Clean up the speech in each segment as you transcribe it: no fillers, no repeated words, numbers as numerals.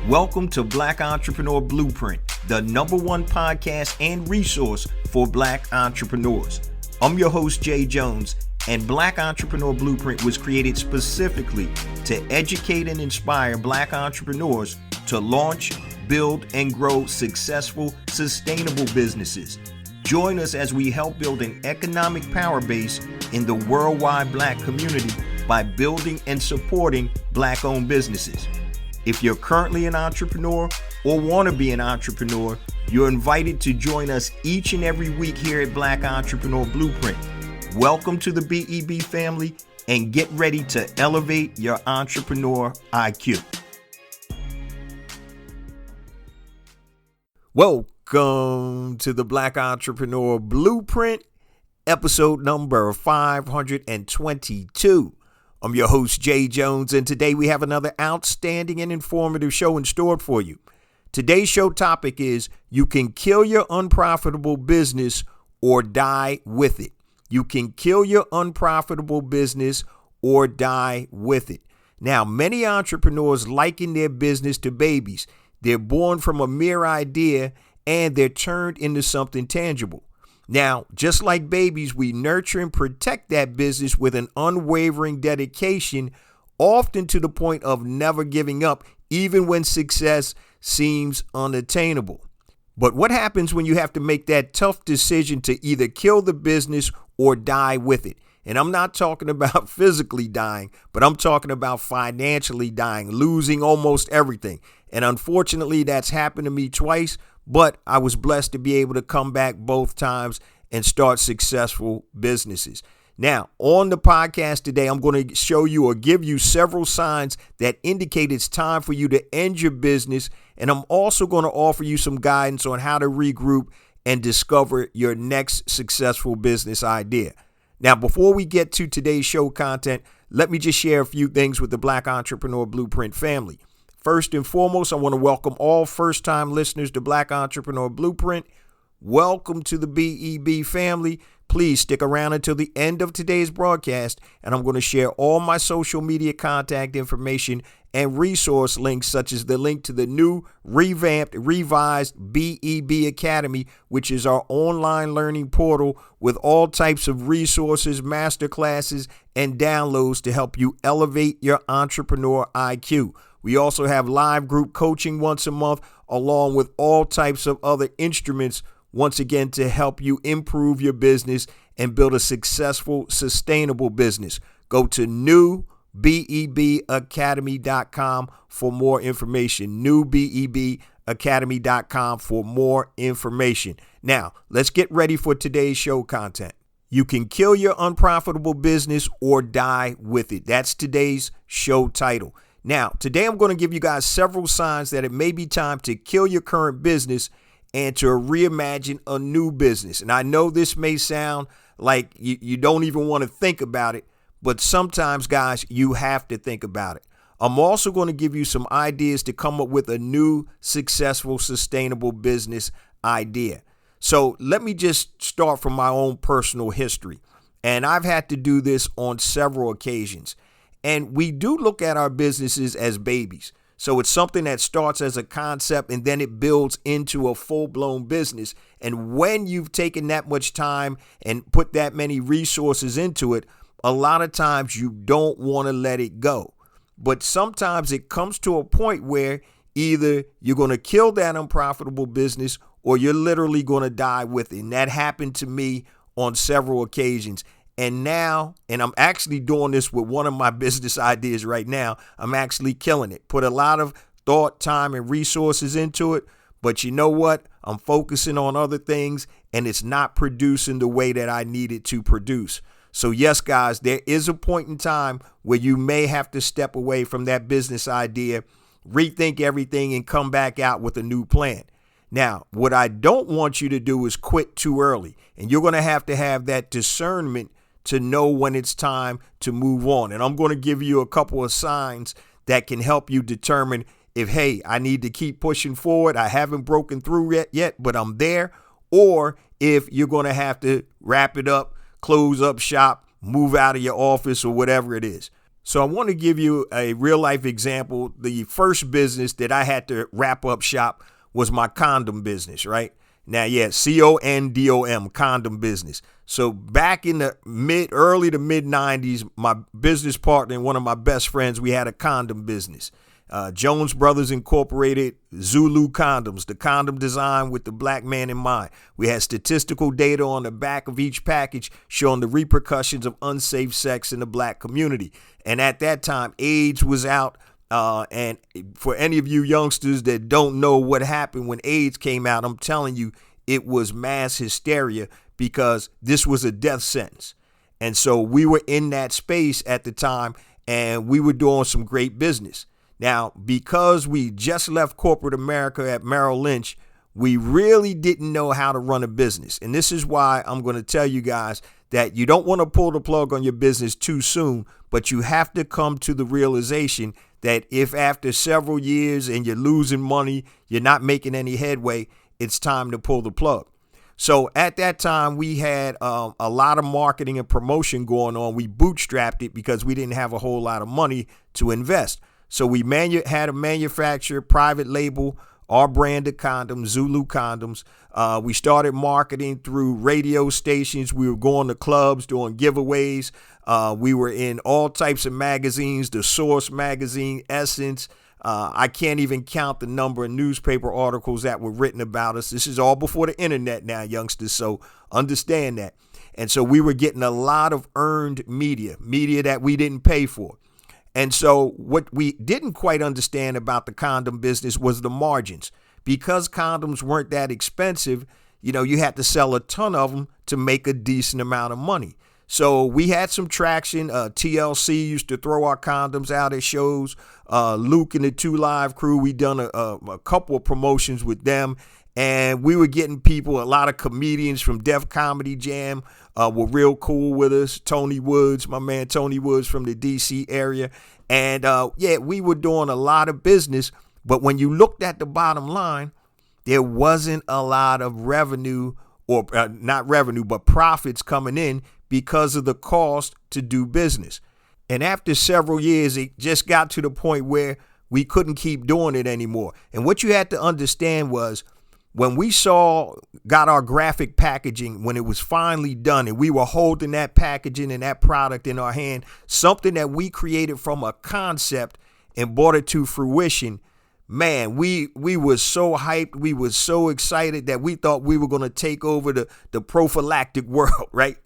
Welcome to Black Entrepreneur Blueprint, the #1 podcast and resource for Black entrepreneurs. I'm your host, Jay Jones, and Black Entrepreneur Blueprint was created specifically to educate and inspire Black entrepreneurs to launch, build, and grow successful, sustainable businesses. Join us as we help build an economic power base in the worldwide Black community by building and supporting Black-owned businesses. If you're currently an entrepreneur or want to be an entrepreneur, you're invited to join us each and every week here at Black Entrepreneur Blueprint. Welcome to the BEB family and get ready to elevate your entrepreneur IQ. Welcome to the Black Entrepreneur Blueprint, episode number 522. I'm your host, Jay Jones, and today we have another outstanding and informative show in store for you. Today's show topic is you can kill your unprofitable business or die with it. You can kill your unprofitable business or die with it. Now, many entrepreneurs liken their business to babies. They're born from a mere idea and they're turned into something tangible. Now, just like babies, we nurture and protect that business with an unwavering dedication, often to the point of never giving up, even when success seems unattainable. But what happens when you have to make that tough decision to either kill the business or die with it? And I'm not talking about physically dying, but I'm talking about financially dying, losing almost everything. And unfortunately, that's happened to me twice. But I was blessed to be able to come back both times and start successful businesses. Now, on the podcast today, I'm going to show you or give you several signs that indicate it's time for you to end your business. And I'm also going to offer you some guidance on how to regroup and discover your next successful business idea. Now, before we get to today's show content, let me just share a few things with the Black Entrepreneur Blueprint family. First and foremost, I want to welcome all first-time listeners to Black Entrepreneur Blueprint. Welcome to the BEB family. Please stick around until the end of today's broadcast, and I'm going to share all my social media contact information and resource links, such as the link to the new, revamped, revised BEB Academy, which is our online learning portal with all types of resources, masterclasses, and downloads to help you elevate your entrepreneur IQ. We also have live group coaching once a month, along with all types of other instruments, once again, to help you improve your business and build a successful, sustainable business. Go to newbebacademy.com for more information. newbebacademy.com for more information. Now, let's get ready for today's show content. You can kill your unprofitable business or die with it. That's today's show title. Now, today I'm going to give you guys several signs that it may be time to kill your current business and to reimagine a new business. And I know this may sound like you don't even want to think about it, but sometimes, guys, you have to think about it. I'm also going to give you some ideas to come up with a new, successful, sustainable business idea. So let me just start from my own personal history. And I've had to do this on several occasions. And we do look at our businesses as babies. So it's something that starts as a concept and then it builds into a full-blown business. And when you've taken that much time and put that many resources into it, a lot of times you don't want to let it go. But sometimes it comes to a point where either you're going to kill that unprofitable business or you're literally going to die with it. And that happened to me on several occasions. And now, and I'm actually doing this with one of my business ideas right now, I'm actually killing it. Put a lot of thought, time, and resources into it. But you know what? I'm focusing on other things and it's not producing the way that I need it to produce. So yes, guys, there is a point in time where you may have to step away from that business idea, rethink everything, and come back out with a new plan. Now, what I don't want you to do is quit too early. And you're going to have that discernment to know when it's time to move on. And I'm going to give you a couple of signs that can help you determine if, hey, I need to keep pushing forward. I haven't broken through yet, but I'm there. Or if you're going to have to wrap it up, close up shop, move out of your office or whatever it is. So I want to give you a real life example. The first business that I had to wrap up shop was my condom business, right? Now, yeah, CONDOM, condom business. So back in the early to mid 90s, my business partner and one of my best friends, we had a condom business. Jones Brothers Incorporated, Zulu Condoms, the condom design with the black man in mind. We had statistical data on the back of each package showing the repercussions of unsafe sex in the black community. And at that time, AIDS was out. And for any of you youngsters that don't know what happened when AIDS came out, I'm telling you, it was mass hysteria because this was a death sentence. And so we were in that space at the time and we were doing some great business. Now, because we just left corporate America at Merrill Lynch, we really didn't know how to run a business. And this is why I'm going to tell you guys that you don't want to pull the plug on your business too soon, but you have to come to the realization that if after several years and you're losing money, you're not making any headway, it's time to pull the plug. So at that time, we had a lot of marketing and promotion going on. We bootstrapped it because we didn't have a whole lot of money to invest. So we had a manufacturer, private label, our brand of condoms, Zulu Condoms. We started marketing through radio stations. We were going to clubs, doing giveaways. We were in all types of magazines, the Source magazine, Essence. I can't even count the number of newspaper articles that were written about us. This is all before the internet now, youngsters, so understand that. And so we were getting a lot of earned media that we didn't pay for. And so what we didn't quite understand about the condom business was the margins. Because condoms weren't that expensive, you had to sell a ton of them to make a decent amount of money. So we had some traction. TLC used to throw our condoms out at shows. Luke and the 2 Live Crew, we done a couple of promotions with them. And we were getting people, a lot of comedians from Def Comedy Jam were real cool with us. Tony Woods, my man Tony Woods from the DC area. And we were doing a lot of business. But when you looked at the bottom line, there wasn't a lot of revenue or not revenue, but profits coming in because of the cost to do business. And after several years, it just got to the point where we couldn't keep doing it anymore. And what you had to understand was when we got our graphic packaging, when it was finally done and we were holding that packaging and that product in our hand, something that we created from a concept and brought it to fruition, man, we were so hyped. We were so excited that we thought we were going to take over the prophylactic world, right?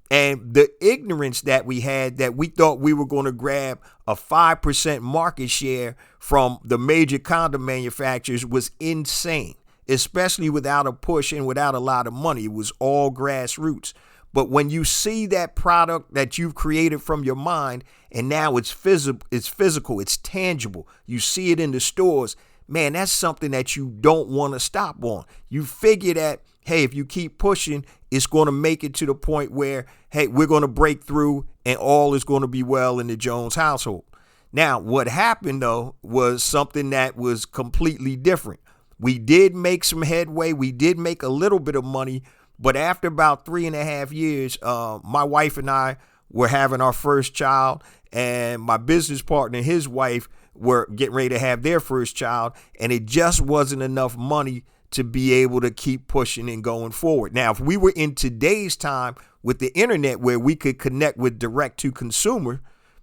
And the ignorance that we had, that we thought we were going to grab a 5% market share from the major condom manufacturers, was insane, especially without a push and without a lot of money. It was all grassroots. But when you see that product that you've created from your mind and now it's physical, it's tangible, you see it in the stores, man, that's something that you don't want to stop on. You figure that, hey, if you keep pushing, it's going to make it to the point where, hey, we're going to break through and all is going to be well in the Jones household. Now, what happened, though, was something that was completely different. We did make some headway. We did make a little bit of money. But after about 3.5 years, my wife and I were having our first child, and my business partner and his wife were getting ready to have their first child, and it just wasn't enough money to be able to keep pushing and going forward. Now, if we were in today's time with the internet where we could connect with direct to consumer,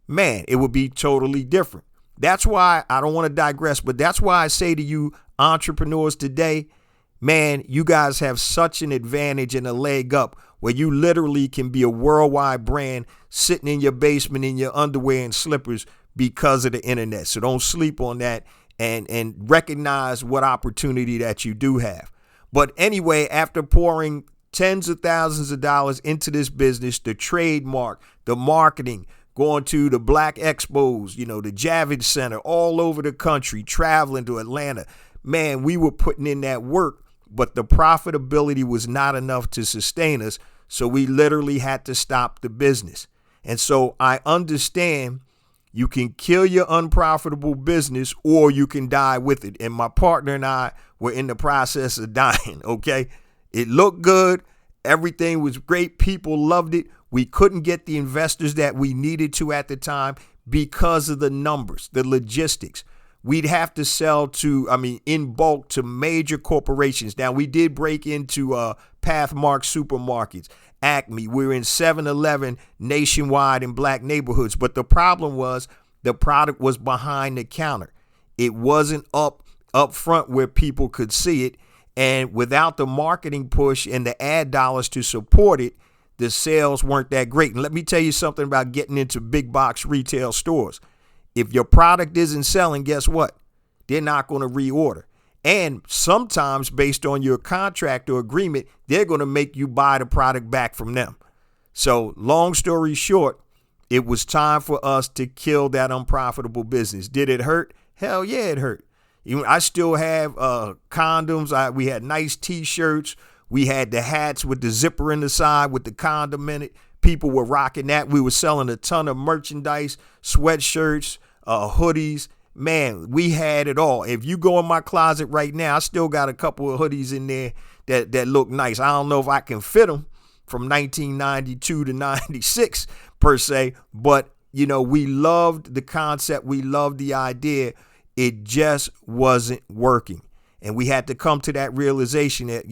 man, it would be totally different. That's why I don't want to digress, but that's why I say to you entrepreneurs today, man, you guys have such an advantage and a leg up where you literally can be a worldwide brand sitting in your basement in your underwear and slippers because of the internet. So don't sleep on that and recognize what opportunity that you do have. But anyway, after pouring tens of thousands of dollars into this business, the trademark, the marketing, going to the Black Expos, the Javits Center all over the country, traveling to Atlanta, man, we were putting in that work, but the profitability was not enough to sustain us. So we literally had to stop the business. And so I understand you can kill your unprofitable business or you can die with it. And my partner and I were in the process of dying, okay? It looked good. Everything was great. People loved it. We couldn't get the investors that we needed to at the time because of the numbers, the logistics. We'd have to sell in bulk to major corporations. Now, we did break into Pathmark supermarkets, Acme. We were in 7-Eleven nationwide in black neighborhoods. But the problem was the product was behind the counter. It wasn't up front where people could see it. And without the marketing push and the ad dollars to support it, the sales weren't that great. And let me tell you something about getting into big box retail stores. If your product isn't selling, guess what? They're not going to reorder. And sometimes based on your contract or agreement, they're going to make you buy the product back from them. So long story short, it was time for us to kill that unprofitable business. Did it hurt? Hell yeah, it hurt. I still have condoms. We had nice T-shirts. We had the hats with the zipper in the side with the condom in it. People were rocking that. We were selling a ton of merchandise, sweatshirts, hoodies. Man, we had it all. If you go in my closet right now, I still got a couple of hoodies in there that look nice. I don't know if I can fit them from 1992 to 96 per se, but we loved the concept. We loved the idea. It just wasn't working. And we had to come to that realization that,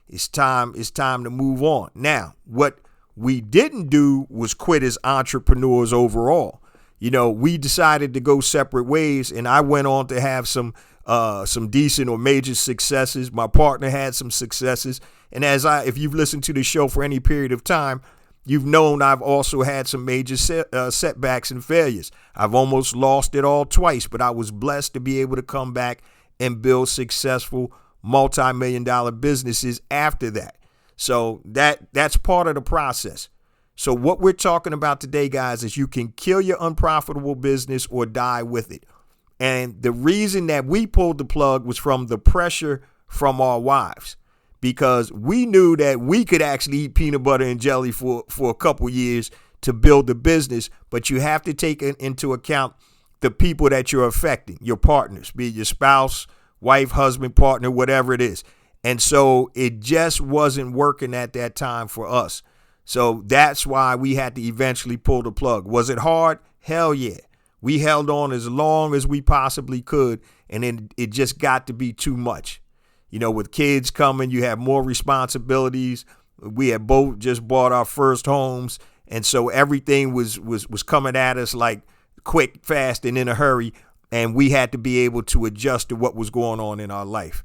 it's time to move on. Now, what we didn't do was quit as entrepreneurs overall. We decided to go separate ways, and I went on to have some decent or major successes. My partner had some successes. And if you've listened to the show for any period of time, you've known I've also had some major setbacks and failures. I've almost lost it all twice, but I was blessed to be able to come back and build successful multi-million-dollar businesses after that. So that's part of the process. So what we're talking about today, guys, is you can kill your unprofitable business or die with it. And the reason that we pulled the plug was from the pressure from our wives, because we knew that we could actually eat peanut butter and jelly for a couple years to build the business. But you have to take into account the people that you're affecting, your partners, be it your spouse, wife, husband, partner, whatever it is. And so it just wasn't working at that time for us. So that's why we had to eventually pull the plug. Was it hard? Hell yeah. We held on as long as we possibly could. And then it just got to be too much. With kids coming, you have more responsibilities. We had both just bought our first homes. And so everything was coming at us like quick, fast, and in a hurry. And we had to be able to adjust to what was going on in our life.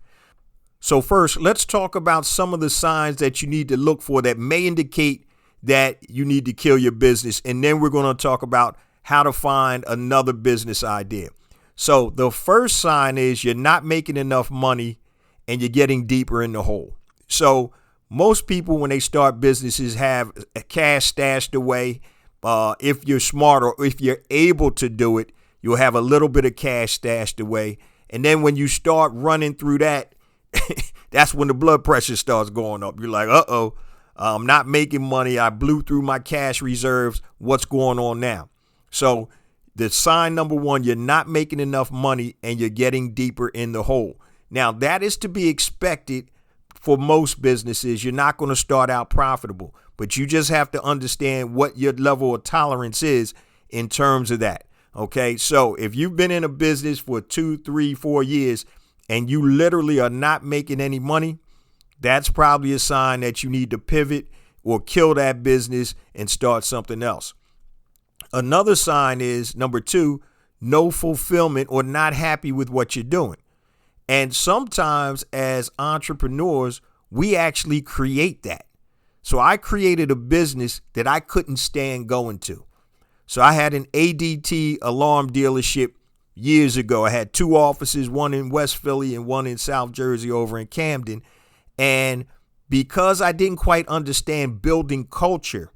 So first, let's talk about some of the signs that you need to look for that may indicate that you need to kill your business. And then we're going to talk about how to find another business idea. So the first sign is you're not making enough money and you're getting deeper in the hole. So most people, when they start businesses, have a cash stashed away. If you're smart or if you're able to do it, you'll have a little bit of cash stashed away. And then when you start running through that, that's when the blood pressure starts going up. You're like, I'm not making money. I blew through my cash reserves. What's going on now? So the sign number one, you're not making enough money and you're getting deeper in the hole. Now, that is to be expected for most businesses. You're not going to start out profitable, but you just have to understand what your level of tolerance is in terms of that. Okay, so if you've been in a business for 2, 3, 4 years and you literally are not making any money, that's probably a sign that you need to pivot or kill that business and start something else. Another sign is, number 2, no fulfillment or not happy with what you're doing. And sometimes as entrepreneurs, we actually create that. So I created a business that I couldn't stand going to. So I had an ADT alarm dealership years ago. I had 2 offices, one in West Philly and one in South Jersey over in Camden. And because I didn't quite understand building culture,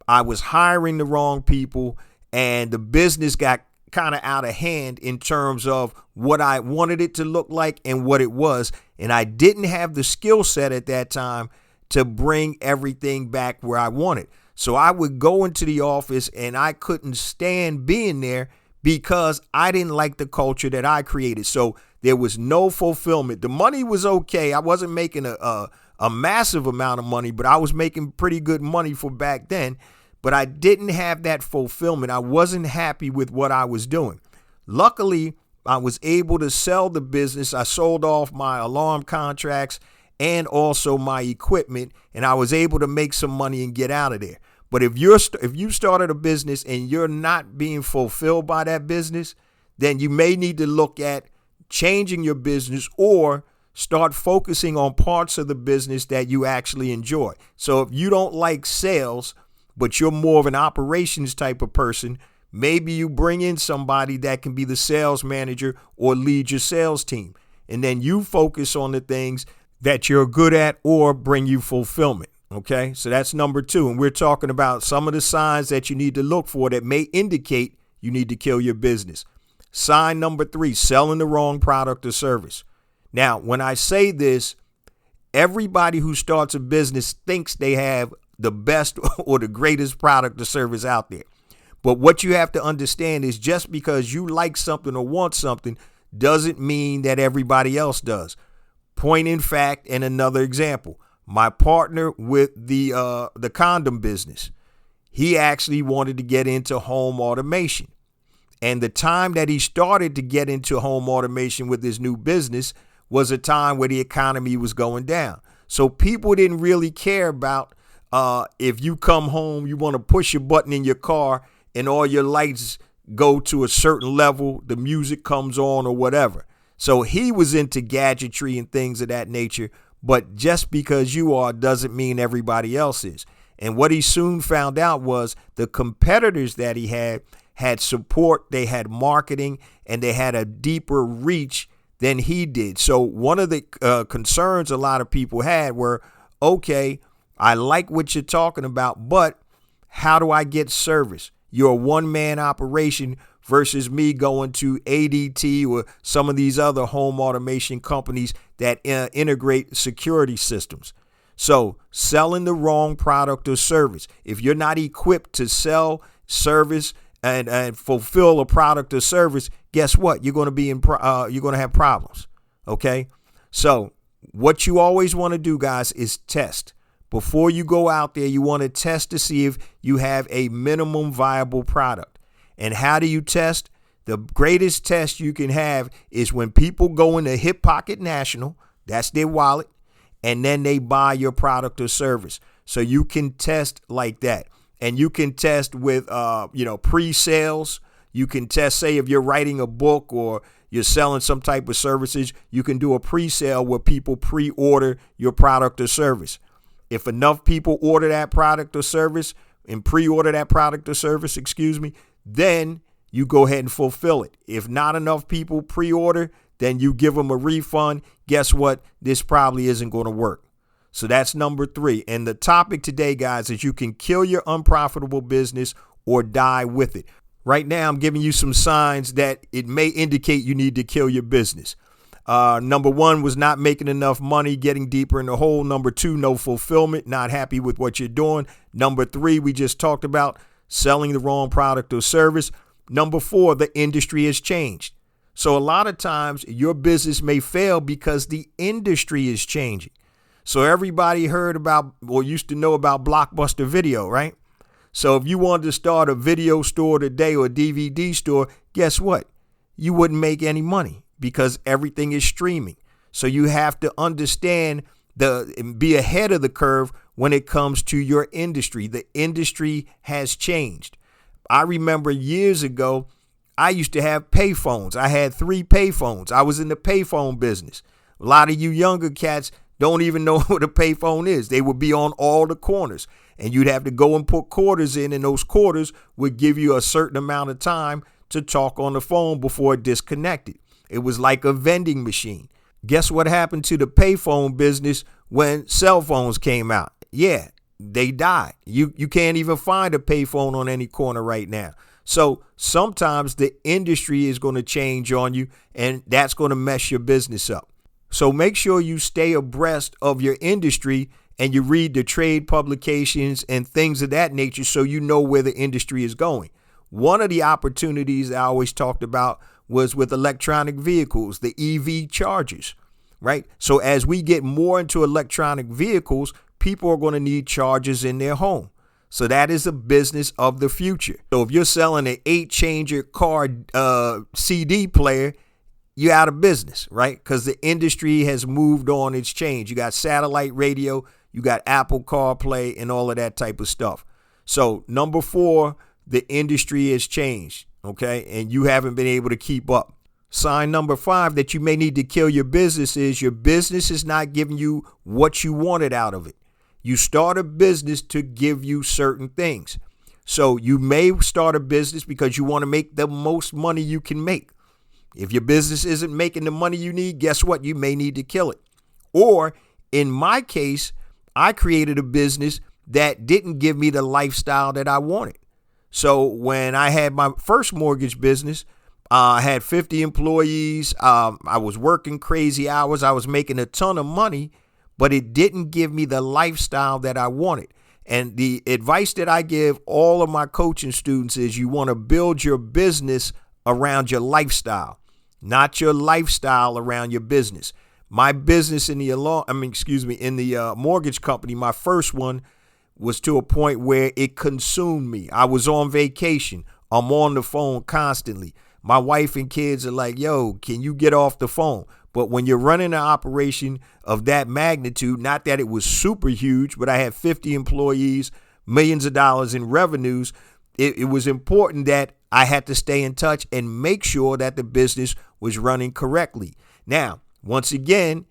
I was hiring the wrong people and the business got kind of out of hand in terms of what I wanted it to look like and what it was. And I didn't have the skill set at that time to bring everything back where I wanted. So I would go into the office and I couldn't stand being there because I didn't like the culture that I created. So there was no fulfillment. The money was okay. I wasn't making a massive amount of money, but I was making pretty good money for back then. but I didn't have that fulfillment. I wasn't happy with what I was doing. Luckily, I was able to sell the business. I sold off my alarm contracts and also my equipment, and I was able to make some money and get out of there. But if you started a business and you're not being fulfilled by that business, then you may need to look at changing your business or start focusing on parts of the business that you actually enjoy. So if you don't like sales, but you're more of an operations type of person, maybe you bring in somebody that can be the sales manager or lead your sales team. And then you focus on the things that you're good at or bring you fulfillment. Okay, so that's number 2. And we're talking about some of the signs that you need to look for that may indicate you need to kill your business. Sign number 3, selling the wrong product or service. Now, when I say this, everybody who starts a business thinks they have the best or the greatest product or service out there. But what you have to understand is just because you like something or want something doesn't mean that everybody else does. Point in fact, and another example, my partner with the condom business, he actually wanted to get into home automation. And the time that he started to get into home automation with his new business was a time where the economy was going down. So people didn't really care about if you come home, you want to push a button in your car and all your lights go to a certain level, the music comes on or whatever. So he was into gadgetry and things of that nature. But just because you are doesn't mean everybody else is. And what he soon found out was the competitors that he had support, they had marketing, and they had a deeper reach than he did. So one of the concerns a lot of people had were, okay, I like what you're talking about, but how do I get service? You're a one-man operation versus me going to ADT or some of these other home automation companies that integrate security systems. So selling the wrong product or service. If you're not equipped to sell, service, and fulfill a product or service, guess what? You're going to be you're going to have problems. Okay. So what you always want to do, guys, is test. Before you go out there, you want to test to see if you have a minimum viable product. And how do you test? The greatest test you can have is when people go into Hip Pocket National, that's their wallet, and then they buy your product or service. So you can test like that. And you can test with, pre-sales. You can test, say, if you're writing a book or you're selling some type of services, you can do a pre-sale where people pre-order your product or service. If enough people order that product or service and pre-order that product or service, then you go ahead and fulfill it. If not enough people pre-order, then you give them a refund. Guess what? This probably isn't going to work. So that's number 3. And the topic today, guys, is you can kill your unprofitable business or die with it. Right now, I'm giving you some signs that it may indicate you need to kill your business. Number 1 was not making enough money, getting deeper in the hole. Number 2, no fulfillment, not happy with what you're doing. Number 3, we just talked about selling the wrong product or service. Number 4, the industry has changed. So a lot of times your business may fail because the industry is changing. So everybody heard about or used to know about Blockbuster Video, right? So if you wanted to start a video store today or a DVD store, guess what? You wouldn't make any money because everything is streaming. So you have to understand be ahead of the curve when it comes to your industry. The industry has changed. I remember years ago, I used to have payphones. I had 3 payphones. I was in the payphone business. A lot of you younger cats don't even know what a payphone is. They would be on all the corners, and you'd have to go and put quarters in, and those quarters would give you a certain amount of time to talk on the phone before it disconnected. It was like a vending machine. Guess what happened to the payphone business when cell phones came out? Yeah, they died. You can't even find a payphone on any corner right now. So sometimes the industry is going to change on you, and that's going to mess your business up. So make sure you stay abreast of your industry and you read the trade publications and things of that nature so you know where the industry is going. One of the opportunities I always talked about was with electronic vehicles, the EV chargers, right? So as we get more into electronic vehicles, people are going to need chargers in their home. So that is a business of the future. So if you're selling an 8-changer car CD player, you're out of business, right? Because the industry has moved on, it's changed. You got satellite radio, you got Apple CarPlay, and all of that type of stuff. So number 4, the industry has changed, okay? And you haven't been able to keep up. Sign number 5 that you may need to kill your business is your business is not giving you what you wanted out of it. You start a business to give you certain things. So you may start a business because you want to make the most money you can make. If your business isn't making the money you need, guess what? You may need to kill it. Or in my case, I created a business that didn't give me the lifestyle that I wanted. So when I had my first mortgage business, I had 50 employees. I was working crazy hours. I was making a ton of money, but it didn't give me the lifestyle that I wanted. And the advice that I give all of my coaching students is you want to build your business around your lifestyle, not your lifestyle around your business. My business in the mortgage company, my first one, was to a point where it consumed me. I was on vacation. I'm on the phone constantly. My wife and kids are like, yo, can you get off the phone? But when you're running an operation of that magnitude, not that it was super huge, but I had 50 employees, millions of dollars in revenues, it was important that I had to stay in touch and make sure that the business was running correctly. Now, once again,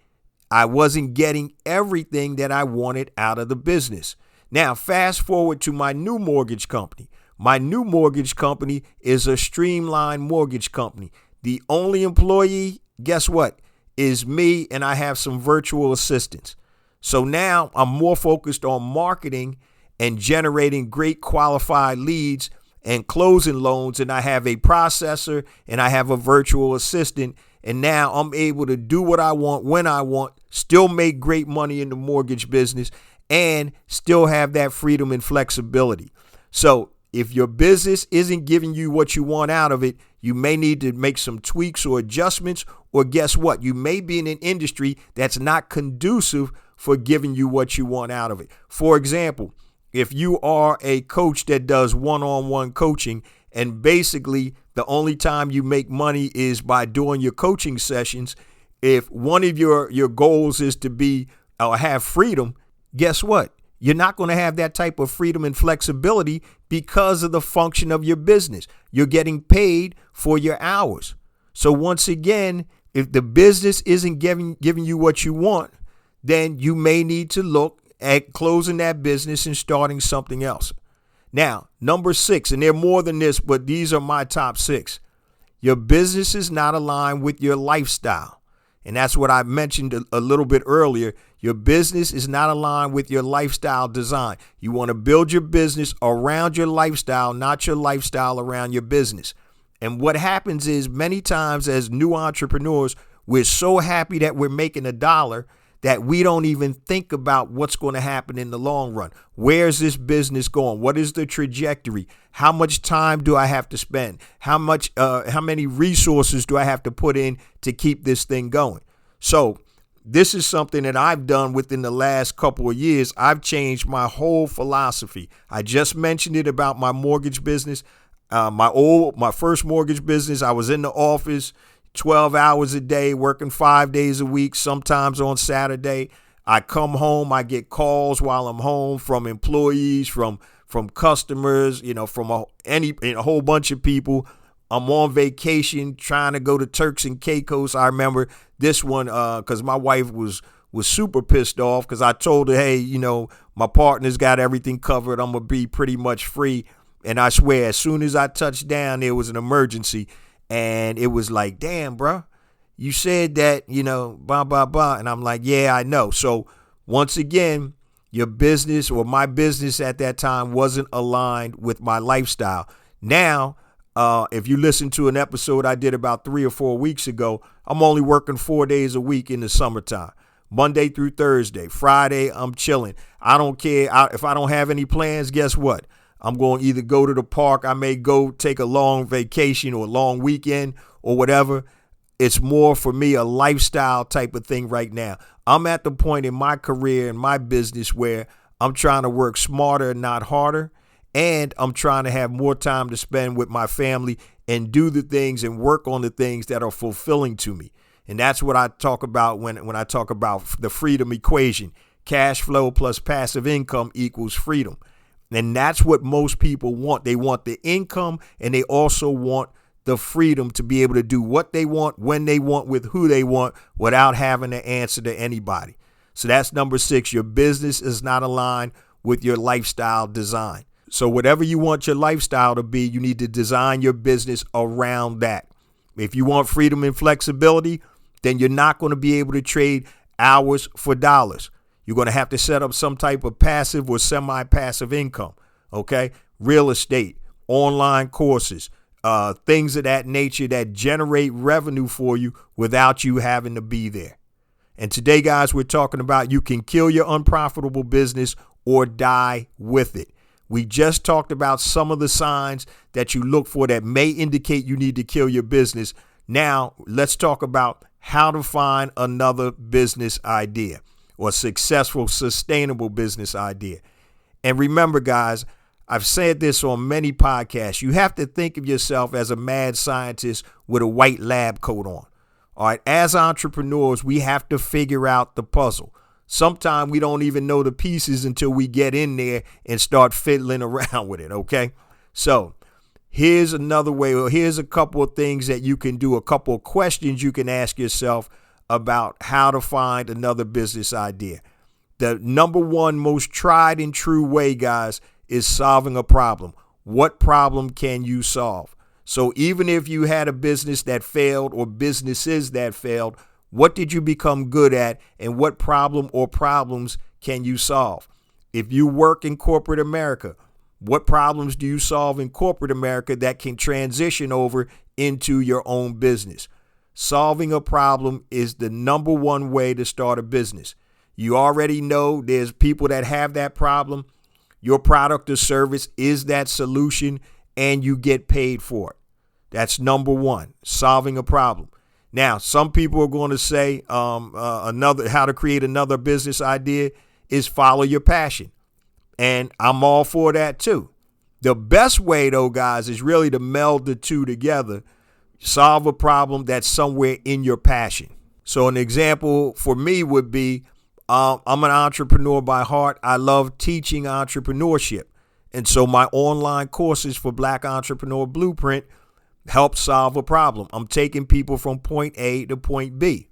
I wasn't getting everything that I wanted out of the business. Now, fast forward to my new mortgage company. My new mortgage company is a streamlined mortgage company. The only employee, guess what, is me, and I have some virtual assistants. So now I'm more focused on marketing and generating great qualified leads and closing loans, and I have a processor and I have a virtual assistant, and now I'm able to do what I want when I want, still make great money in the mortgage business, and still have that freedom and flexibility. So if your business isn't giving you what you want out of it, you may need to make some tweaks or adjustments, or guess what? You may be in an industry that's not conducive for giving you what you want out of it. For example, if you are a coach that does one-on-one coaching, and basically the only time you make money is by doing your coaching sessions, if one of your goals is to be or have freedom, guess what? You're not going to have that type of freedom and flexibility because of the function of your business. You're getting paid for your hours. So once again, if the business isn't giving you what you want, then you may need to look at closing that business and starting something else. Now, number 6, and there are more than this, but these are my top 6. Your business is not aligned with your lifestyle. And that's what I mentioned a little bit earlier. Your business is not aligned with your lifestyle design. You want to build your business around your lifestyle, not your lifestyle around your business. And what happens is many times as new entrepreneurs, we're so happy that we're making $1 that we don't even think about what's going to happen in the long run. Where's this business going? What is the trajectory? How much time do I have to spend? How many resources do I have to put in to keep this thing going? So this is something that I've done within the last couple of years. I've changed my whole philosophy. I just mentioned it about my mortgage business. My first mortgage business, I was in the office 12 hours a day, working 5 days a week, sometimes on Saturday. I come home, I get calls while I'm home from employees, from customers, from a whole bunch of people. I'm on vacation trying to go to Turks and Caicos. I remember this one because my wife was super pissed off because I told her, hey, my partner's got everything covered. I'm going to be pretty much free. And I swear, as soon as I touched down, there was an emergency. And it was like, damn, bro, you said that, blah, blah, blah. And I'm like, yeah, I know. So once again, your business or my business at that time wasn't aligned with my lifestyle. Now, if you listen to an episode I did about 3 or 4 weeks ago, I'm only working 4 days a week in the summertime, Monday through Thursday. Friday, I'm chilling. I don't care. If I don't have any plans, guess what? I'm going to either go to the park. I may go take a long vacation or a long weekend or whatever. It's more for me a lifestyle type of thing right now. I'm at the point in my career and my business where I'm trying to work smarter, not harder. And I'm trying to have more time to spend with my family and do the things and work on the things that are fulfilling to me. And that's what I talk about when I talk about the freedom equation. Cash flow plus passive income equals freedom. And that's what most people want. They want the income, and they also want the freedom to be able to do what they want, when they want, with who they want, without having to answer to anybody. So that's number 6. Your business is not aligned with your lifestyle design. So whatever you want your lifestyle to be, you need to design your business around that. If you want freedom and flexibility, then you're not going to be able to trade hours for dollars. You're going to have to set up some type of passive or semi-passive income, okay? Real estate, online courses, things of that nature that generate revenue for you without you having to be there. And today, guys, we're talking about you can kill your unprofitable business or die with it. We just talked about some of the signs that you look for that may indicate you need to kill your business. Now, let's talk about how to find another business idea or successful, sustainable business idea. And remember, guys, I've said this on many podcasts. You have to think of yourself as a mad scientist with a white lab coat on. All right. As entrepreneurs, we have to figure out the puzzle. Sometimes we don't even know the pieces until we get in there and start fiddling around with it. OK, so here's another way, or here's a couple of things that you can do, a couple of questions you can ask yourself about how to find another business idea. The number one most tried and true way, guys, is solving a problem. What problem can you solve? So even if you had a business that failed or businesses that failed, what did you become good at, and what problem or problems can you solve? If you work in corporate America, what problems do you solve in corporate America that can transition over into your own business? Solving a problem is the number one way to start a business. You already know there's people that have that problem. Your product or service is that solution, and you get paid for it. That's number one, solving a problem. Now, some people are going to say how to create another business idea is follow your passion. And I'm all for that, too. The best way, though, guys, is really to meld the two together. Solve a problem that's somewhere in your passion. So an example for me would be I'm an entrepreneur by heart. I love teaching entrepreneurship. And so my online courses for Black Entrepreneur Blueprint help solve a problem. I'm taking people from point A to point B.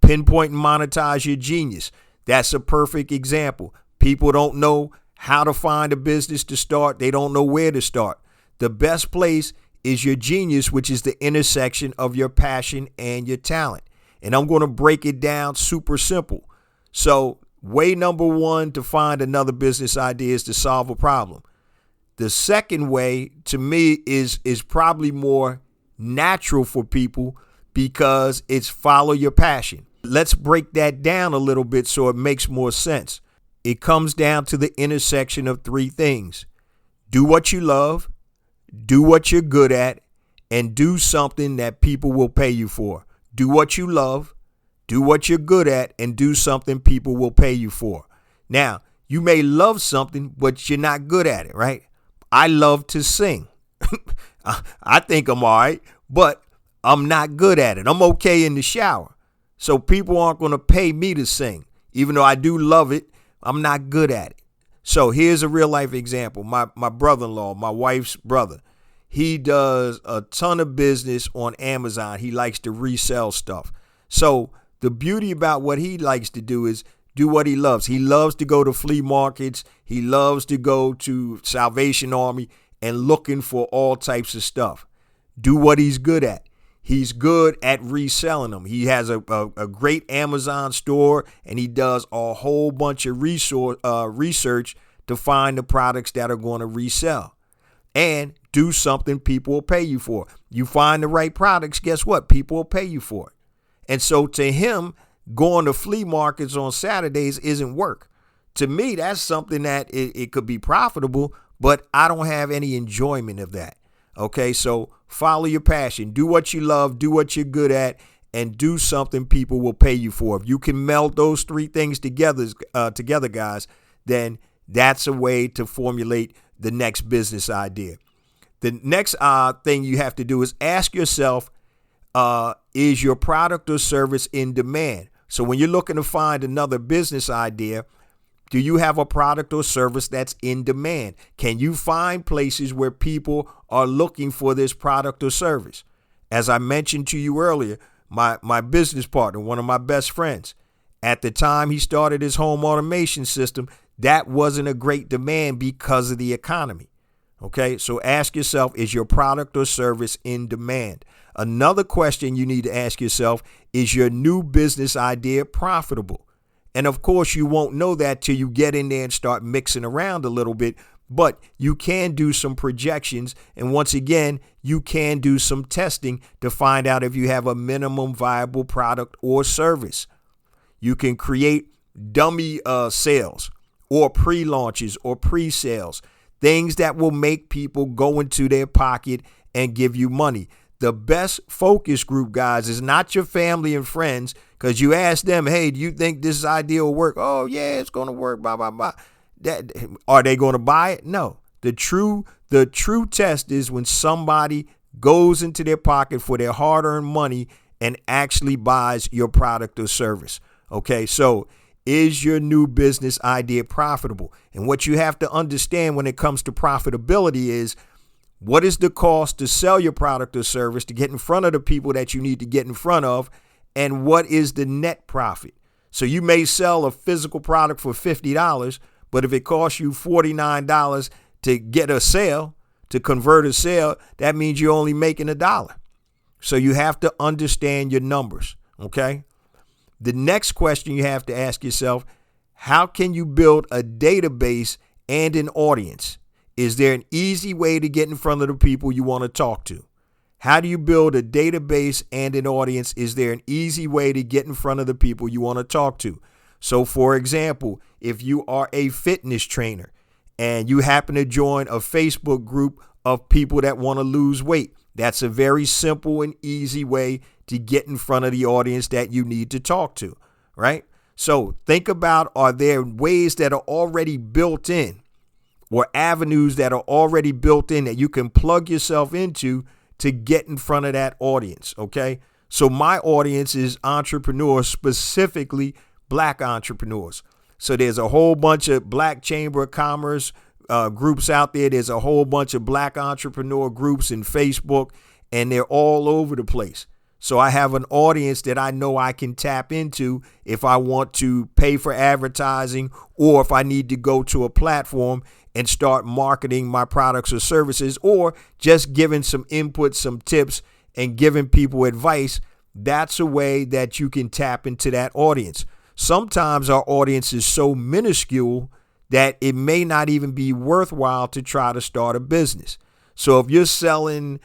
Pinpoint and monetize your genius. That's a perfect example. People don't know how to find a business to start. They don't know where to start. The best place is your genius, which is the intersection of your passion and your talent. And I'm going to break it down super simple. So way number one to find another business idea is to solve a problem. The second way, to me, is probably more natural for people because it's follow your passion. Let's break that down a little bit so it makes more sense. It comes down to the intersection of 3 things. Do what you love, do what you're good at, and do something that people will pay you for. Do what you love, do what you're good at, and do something people will pay you for. Now, you may love something, but you're not good at it, right? I love to sing. I think I'm all right, but I'm not good at it. I'm okay in the shower. So people aren't going to pay me to sing. Even though I do love it, I'm not good at it. So here's a real life example. My brother-in-law, my wife's brother, he does a ton of business on Amazon. He likes to resell stuff. So the beauty about what he likes to do is do what he loves. He loves to go to flea markets. He loves to go to Salvation Army and looking for all types of stuff. Do what he's good at. He's good at reselling them. He has a great Amazon store, and he does a whole bunch of research to find the products that are going to resell. And do something people will pay you for. You find the right products, guess what? People will pay you for it. And so to him, going to flea markets on Saturdays isn't work. To me, that's something that it could be profitable, but I don't have any enjoyment of that. Okay, so follow your passion. Do what you love, do what you're good at, and do something people will pay you for. If you can meld those 3 things together, guys, then that's a way to formulate the next business idea. The next thing you have to do is ask yourself, is your product or service in demand? So when you're looking to find another business idea, do you have a product or service that's in demand? Can you find places where people are looking for this product or service? As I mentioned to you earlier, my business partner, one of my best friends, at the time he started his home automation system, that wasn't a great demand because of the economy. Okay, so ask yourself, is your product or service in demand? Another question you need to ask yourself, is your new business idea profitable? And of course, you won't know that till you get in there and start mixing around a little bit, but you can do some projections. And once again, you can do some testing to find out if you have a minimum viable product or service. You can create dummy sales or pre-launches or pre-sales, things that will make people go into their pocket and give you money. The best focus group, guys, is not your family and friends, because you ask them, hey, do you think this idea will work? Oh, yeah, it's going to work, blah, blah, blah. Are they going to buy it? No. The true test is when somebody goes into their pocket for their hard-earned money and actually buys your product or service. Okay, so is your new business idea profitable? And what you have to understand when it comes to profitability is, what is the cost to sell your product or service to get in front of the people that you need to get in front of? And what is the net profit? So you may sell a physical product for $50, but if it costs you $49 to get a sale, to convert a sale, that means you're only making $1. So you have to understand your numbers, okay? The next question you have to ask yourself, how can you build a database and an audience? Is there an easy way to get in front of the people you want to talk to? How do you build a database and an audience? Is there an easy way to get in front of the people you want to talk to? So, for example, if you are a fitness trainer and you happen to join a Facebook group of people that want to lose weight, that's a very simple and easy way to get in front of the audience that you need to talk to, right? So think about, are there ways that are already built in, or avenues that are already built in that you can plug yourself into to get in front of that audience, okay? So my audience is entrepreneurs, specifically Black entrepreneurs. So there's a whole bunch of Black Chamber of Commerce groups out there. There's a whole bunch of Black entrepreneur groups in Facebook, and they're all over the place. So I have an audience that I know I can tap into if I want to pay for advertising, or if I need to go to a platform and start marketing my products or services, or just giving some input, some tips, and giving people advice. That's a way that you can tap into that audience. Sometimes our audience is so minuscule that it may not even be worthwhile to try to start a business. So if you're selling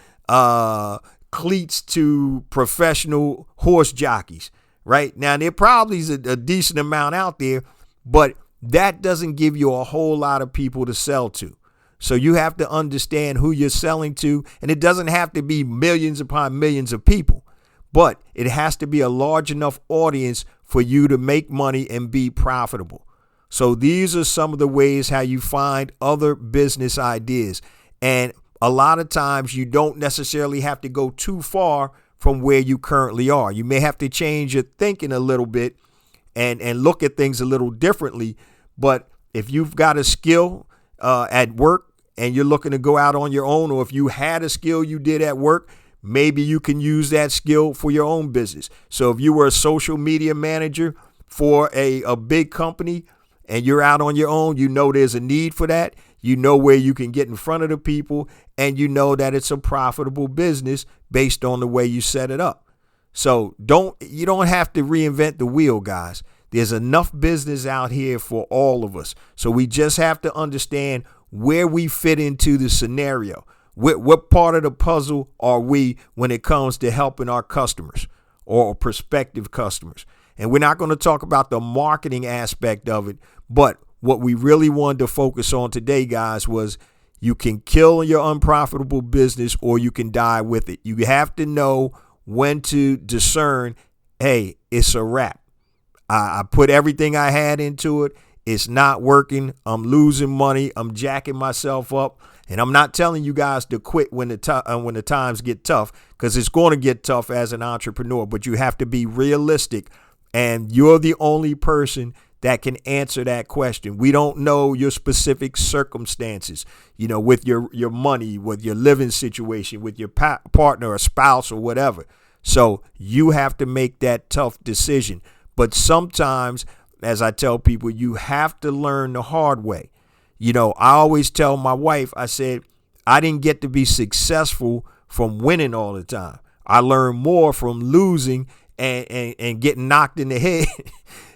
cleats to professional horse jockeys, right? Now, there probably is a decent amount out there, but that doesn't give you a whole lot of people to sell to. So you have to understand who you're selling to, and it doesn't have to be millions upon millions of people, but it has to be a large enough audience for you to make money and be profitable. So these are some of the ways how you find other business ideas. And a lot of times you don't necessarily have to go too far from where you currently are. You may have to change your thinking a little bit and look at things a little differently. But if you've got a skill at work and you're looking to go out on your own, or if you had a skill you did at work, maybe you can use that skill for your own business. So if you were a social media manager for a big company and you're out on your own, you know there's a need for that. You know where you can get in front of the people, and you know that it's a profitable business based on the way you set it up. So you don't have to reinvent the wheel, guys. There's enough business out here for all of us. So we just have to understand where we fit into the scenario. What part of the puzzle are we when it comes to helping our customers or prospective customers? And we're not going to talk about the marketing aspect of it, but what we really wanted to focus on today, guys, was you can kill your unprofitable business or you can die with it. You have to know when to discern, hey, it's a wrap. I put everything I had into it. It's not working. I'm losing money. I'm jacking myself up. And I'm not telling you guys to quit when the times get tough, because it's going to get tough as an entrepreneur. But you have to be realistic, and you're the only person that can answer that question. We don't know your specific circumstances, with your money, with your living situation, with your partner or spouse or whatever. So you have to make that tough decision. But sometimes, as I tell people, you have to learn the hard way. I always tell my wife, I said, I didn't get to be successful from winning all the time. I learned more from losing and getting knocked in the head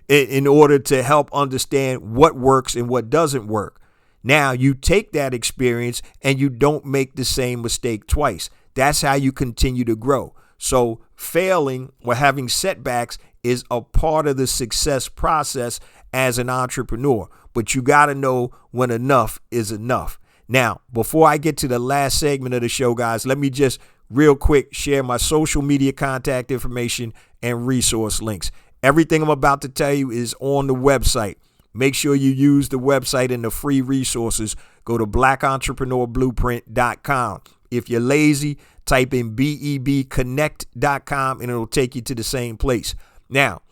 in order to help understand what works and what doesn't work. Now you take that experience and you don't make the same mistake twice. That's how you continue to grow. So failing or having setbacks is a part of the success process as an entrepreneur, but you got to know when enough is enough. Now, before I get to the last segment of the show, guys, let me just real quick share my social media contact information and resource links. Everything I'm about to tell you is on the website. Make sure you use the website and the free resources. Go to blackentrepreneurblueprint.com. If you're lazy, type in bebconnect.com and it'll take you to the same place. Now,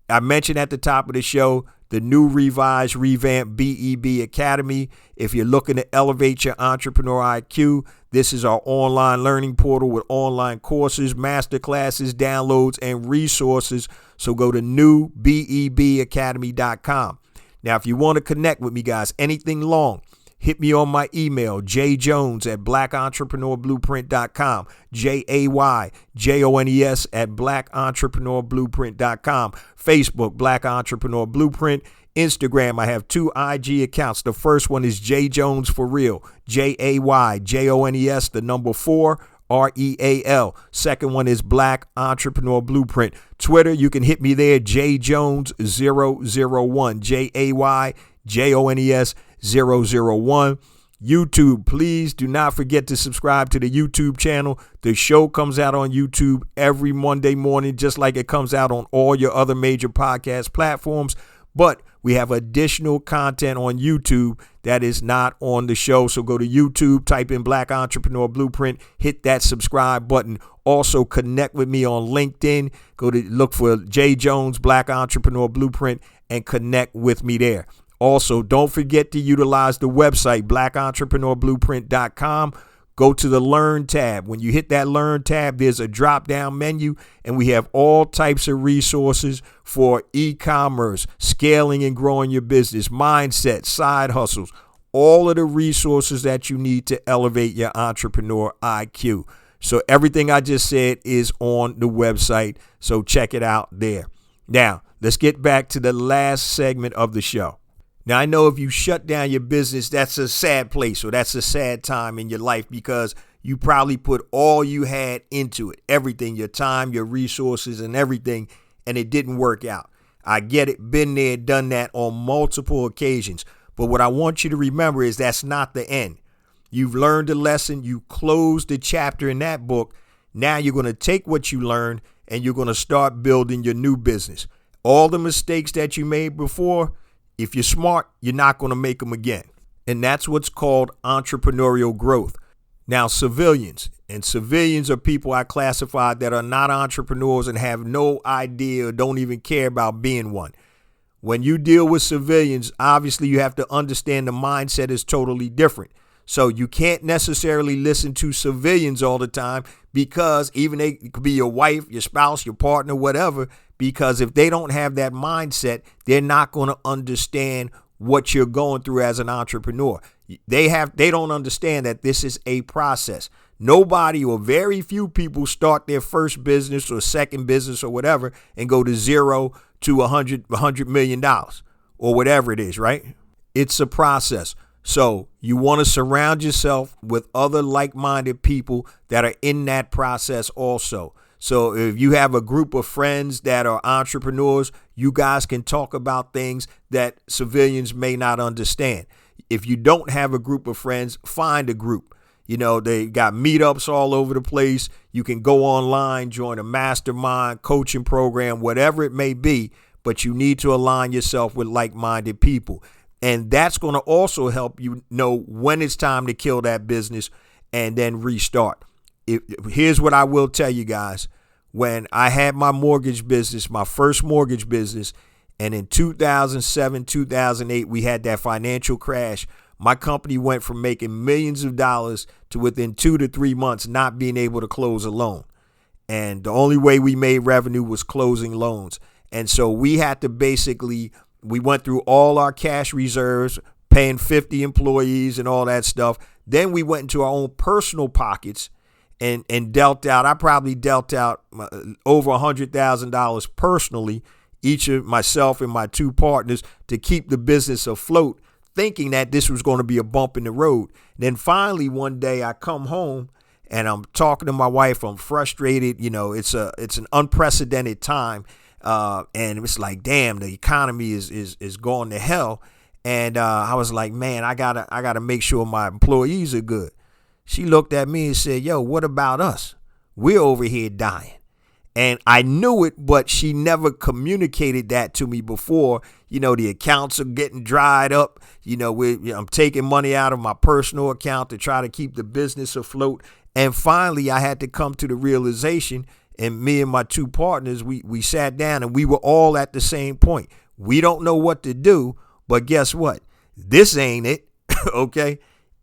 I mentioned at the top of the show, the new revised, revamped BEB Academy. If you're looking to elevate your entrepreneur IQ, this is our online learning portal with online courses, masterclasses, downloads, and resources. So go to newbebacademy.com. Now, if you want to connect with me, guys, anything long, hit me on my email, jjones@blackentrepreneurblueprint.com, JAYJONES@blackentrepreneurblueprint.com, Facebook, Black Entrepreneur Blueprint, Instagram, I have 2 IG accounts. The first one is J Jones for Real, JAYJONES, the number 4, REAL. Second one is Black Entrepreneur Blueprint. Twitter, you can hit me there, JJones001, JAYJONES001. YouTube, please do not forget to subscribe to the YouTube channel. The show comes out on YouTube every Monday morning, just like it comes out on all your other major podcast platforms. But we have additional content on YouTube that is not on the show. So go to YouTube, type in Black Entrepreneur Blueprint, hit that subscribe button. Also connect with me on LinkedIn. Go to look for J Jones, Black Entrepreneur Blueprint, and connect with me there. Also, don't forget to utilize the website, blackentrepreneurblueprint.com. Go to the Learn tab. When you hit that Learn tab, there's a drop-down menu, and we have all types of resources for e-commerce, scaling and growing your business, mindset, side hustles, all of the resources that you need to elevate your entrepreneur IQ. So everything I just said is on the website, so check it out there. Now, let's get back to the last segment of the show. Now, I know if you shut down your business, that's a sad place, or that's a sad time in your life, because you probably put all you had into it, everything, your time, your resources, and everything, and it didn't work out. I get it, been there, done that on multiple occasions. But what I want you to remember is that's not the end. You've learned a lesson. You closed the chapter in that book. Now you're going to take what you learned and you're going to start building your new business. All the mistakes that you made before, if you're smart, you're not going to make them again. And that's what's called entrepreneurial growth. Now, civilians are people I classified that are not entrepreneurs and have no idea or don't even care about being one. When you deal with civilians, obviously you have to understand the mindset is totally different. So you can't necessarily listen to civilians all the time, because even it could be your wife, your spouse, your partner, whatever, because if they don't have that mindset, they're not going to understand what you're going through as an entrepreneur. They don't understand that this is a process. Nobody or very few people start their first business or second business or whatever and go to $0 to $100 million or whatever it is, right? It's a process. So you want to surround yourself with other like-minded people that are in that process also. So if you have a group of friends that are entrepreneurs, you guys can talk about things that civilians may not understand. If you don't have a group of friends, find a group. You know, they got meetups all over the place. You can go online, join a mastermind, coaching program, whatever it may be. but you need to align yourself with like-minded people. And that's going to also help you know when it's time to kill that business and then restart. Here's what I will tell you guys. When I had my mortgage business, my first mortgage business, and in 2007, 2008, we had that financial crash, my company went from making millions of dollars to within 2 to 3 months not being able to close a loan. And the only way we made revenue was closing loans. And so we had to we went through all our cash reserves, paying 50 employees and all that stuff. Then we went into our own personal pockets and dealt out. I probably dealt out over $100,000 personally, each of myself and my two partners, to keep the business afloat, thinking that this was going to be a bump in the road. Then finally one day I come home and I'm talking to my wife. I'm frustrated. You know, it's an unprecedented time. And it's like, damn, the economy is going to hell. And I was like, man, I gotta make sure my employees are good. She looked at me and said, yo, what about us? We're over here dying. And I knew it, but she never communicated that to me before. You know, the accounts are getting dried up. You know, I'm taking money out of my personal account to try to keep the business afloat. And finally, I had to come to the realization, and me and my two partners, we sat down and we were all at the same point. We don't know what to do, but guess what? This ain't it, okay?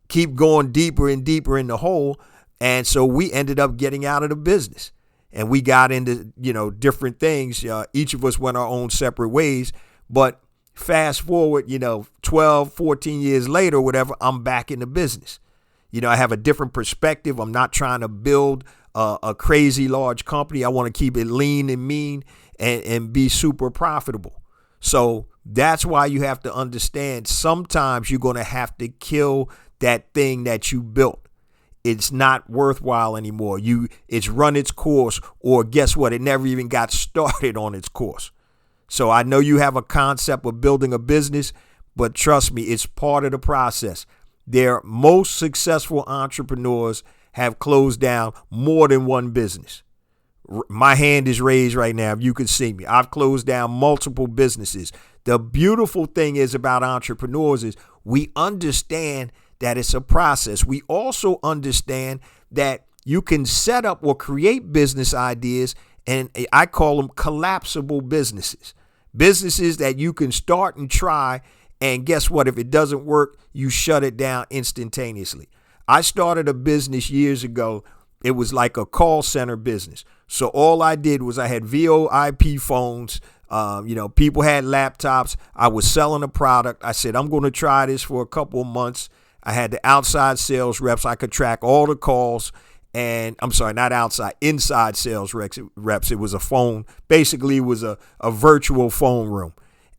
Keep going deeper and deeper in the hole. And so we ended up getting out of the business. And we got into, you know, different things. Each of us went our own separate ways. But fast forward, you know, 12, 14 years later, whatever, I'm back in the business. You know, I have a different perspective. I'm not trying to build a crazy large company. I want to keep it lean and mean and be super profitable. So that's why you have to understand sometimes you're going to have to kill that thing that you built. It's not worthwhile anymore. It's run its course, or guess what? It never even got started on its course. So I know you have a concept of building a business, but trust me, it's part of the process. Their most successful entrepreneurs have closed down more than one business. My hand is raised right now. If you can see me, I've closed down multiple businesses. The beautiful thing is about entrepreneurs is we understand that it's a process. We also understand that you can set up or create business ideas, and I call them collapsible businesses. Businesses that you can start and try, and guess what? If it doesn't work, you shut it down instantaneously. I started a business years ago. It was like a call center business. So all I did was I had VoIP phones. People had laptops. I was selling a product. I said, I'm going to try this for a couple of months. I had the outside sales reps. I could track all the calls. And I'm sorry, not outside, inside sales reps. It was a phone. Basically, it was a virtual phone room.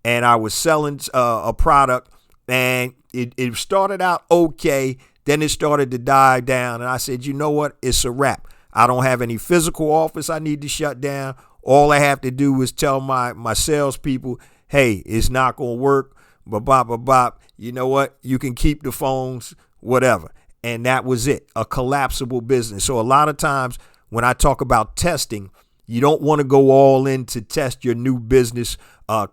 And I was selling a product, and it started out okay. Then it started to die down. And I said, you know what? It's a wrap. I don't have any physical office I need to shut down. All I have to do is tell my salespeople, hey, it's not going to work. Bop. You know what? You can keep the phones, whatever. And that was it, a collapsible business. So a lot of times when I talk about testing, you don't want to go all in to test your new business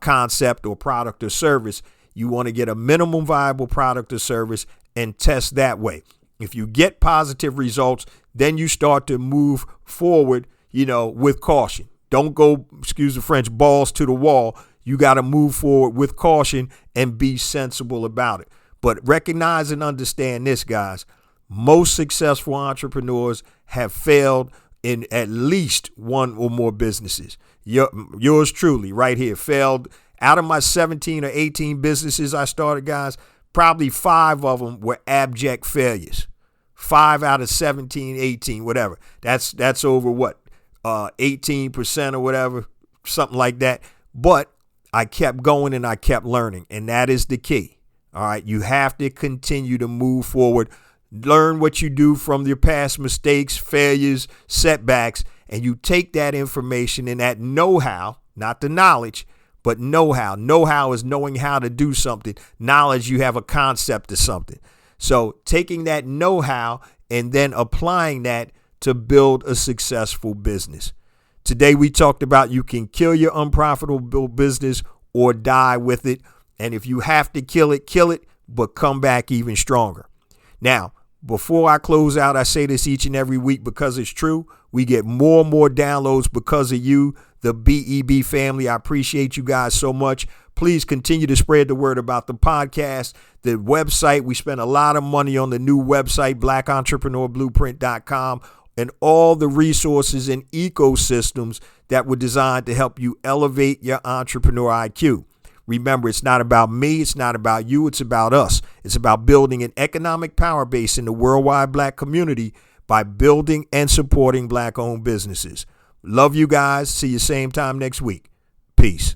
concept or product or service. You want to get a minimum viable product or service and test that way. If you get positive results, then you start to move forward, with caution. Don't go, excuse the French, balls to the wall. You got to move forward with caution and be sensible about it. But recognize and understand this, guys. Most successful entrepreneurs have failed in at least one or more businesses. Yours truly right here failed. Out of my 17 or 18 businesses I started, guys, probably 5 of them were abject failures. 5 out of 17, 18, whatever. That's over what? 18% or whatever, something like that. But I kept going and I kept learning. And that is the key. All right. You have to continue to move forward. Learn what you do from your past mistakes, failures, setbacks, and you take that information and that know-how, not the knowledge, but know-how. Know-how is knowing how to do something. Knowledge, you have a concept of something. So taking that know-how and then applying that to build a successful business. Today we talked about you can kill your unprofitable business or die with it. And if you have to kill it, but come back even stronger. Now, before I close out, I say this each and every week because it's true. We get more and more downloads because of you, the BEB family. I appreciate you guys so much. Please continue to spread the word about the podcast, the website. We spent a lot of money on the new website, blackentrepreneurblueprint.com, and all the resources and ecosystems that were designed to help you elevate your entrepreneur IQ. Remember, it's not about me. It's not about you. It's about us. It's about building an economic power base in the worldwide Black community by building and supporting Black-owned businesses. Love you guys. See you same time next week. Peace.